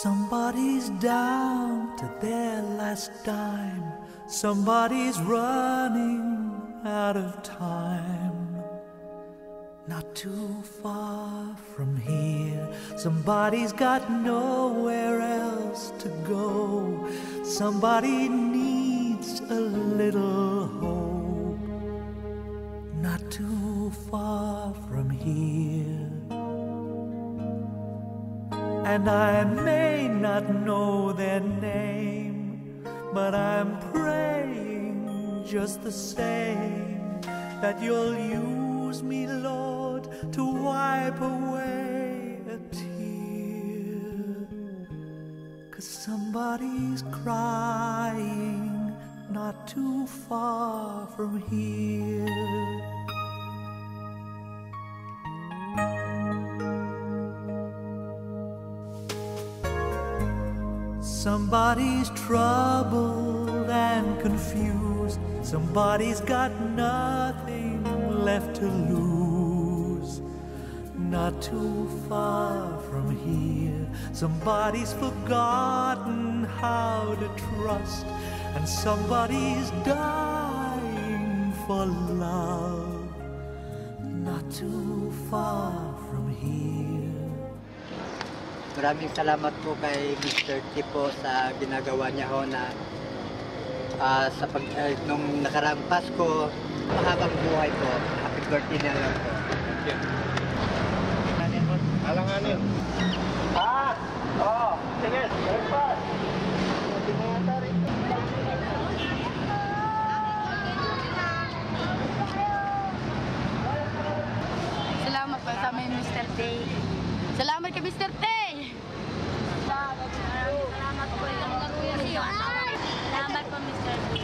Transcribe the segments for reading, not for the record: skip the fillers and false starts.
Somebody's down to their last dime. Somebody's running out of time. Not too far from here, somebody's got nowhere else to go. Somebody needs a little hope. Not too far from here. And I may not know their name, but I'm praying just the same that you'll use me, Lord, to wipe away a tear. 'Cause somebody's crying not too far from here. Somebody's troubled and confused. Somebody's got nothing left to lose. Not too far from here, somebody's forgotten how to trust, and somebody's dying for love. Not too far from here. Maraming salamat po kay Mr. T po sa ginagawa niya ho na nung nakaraang Pasko, mahabang buhay po. Happy birthday na lang po. Alanganin. Oo. Sige, breakfast. Salamat po sa amin, Mr. T. Salamat kay Mr. T. Salamat po. Salamat po, Mr. T.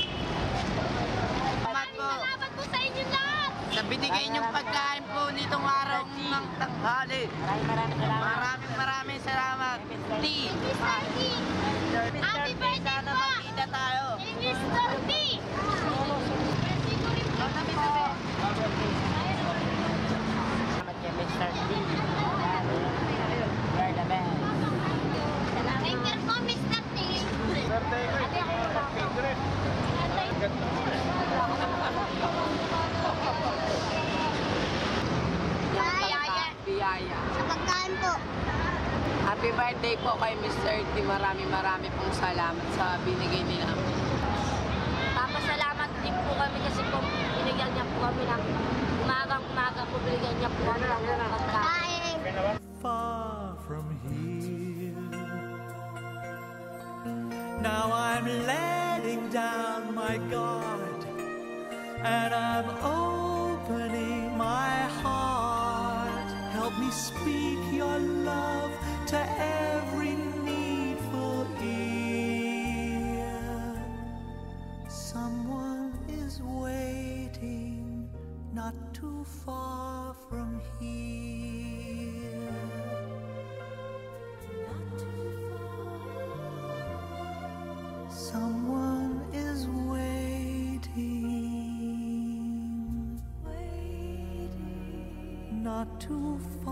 Salamat po. Salamat po sa inyo lahat. Sa binigay niyong pagkain po nitong araw ng tanghali. Maraming salamat. T. Mr. T. Happy birthday Sana po. magkita tayo. Mr. T. Birthday ko rin po. Salamat kay Mr. T. You're the best. Thank you po, Mr. T. Birthday ko eh. Biyaya. Sa pagkain po. Happy birthday po kay Mr. T. Marami pong salamat sa binigay nila. Papasalamat din po kami kasi po binigyan niya po kami ng umagang-umaga po binigyan niya po kami ng pagkain. Far from here. Now I'm letting down my guard, and I'm opening my heart. Help me speak your love to every needful ear. Someone is waiting not too far from here. Not too far. Someone is waiting, not too far.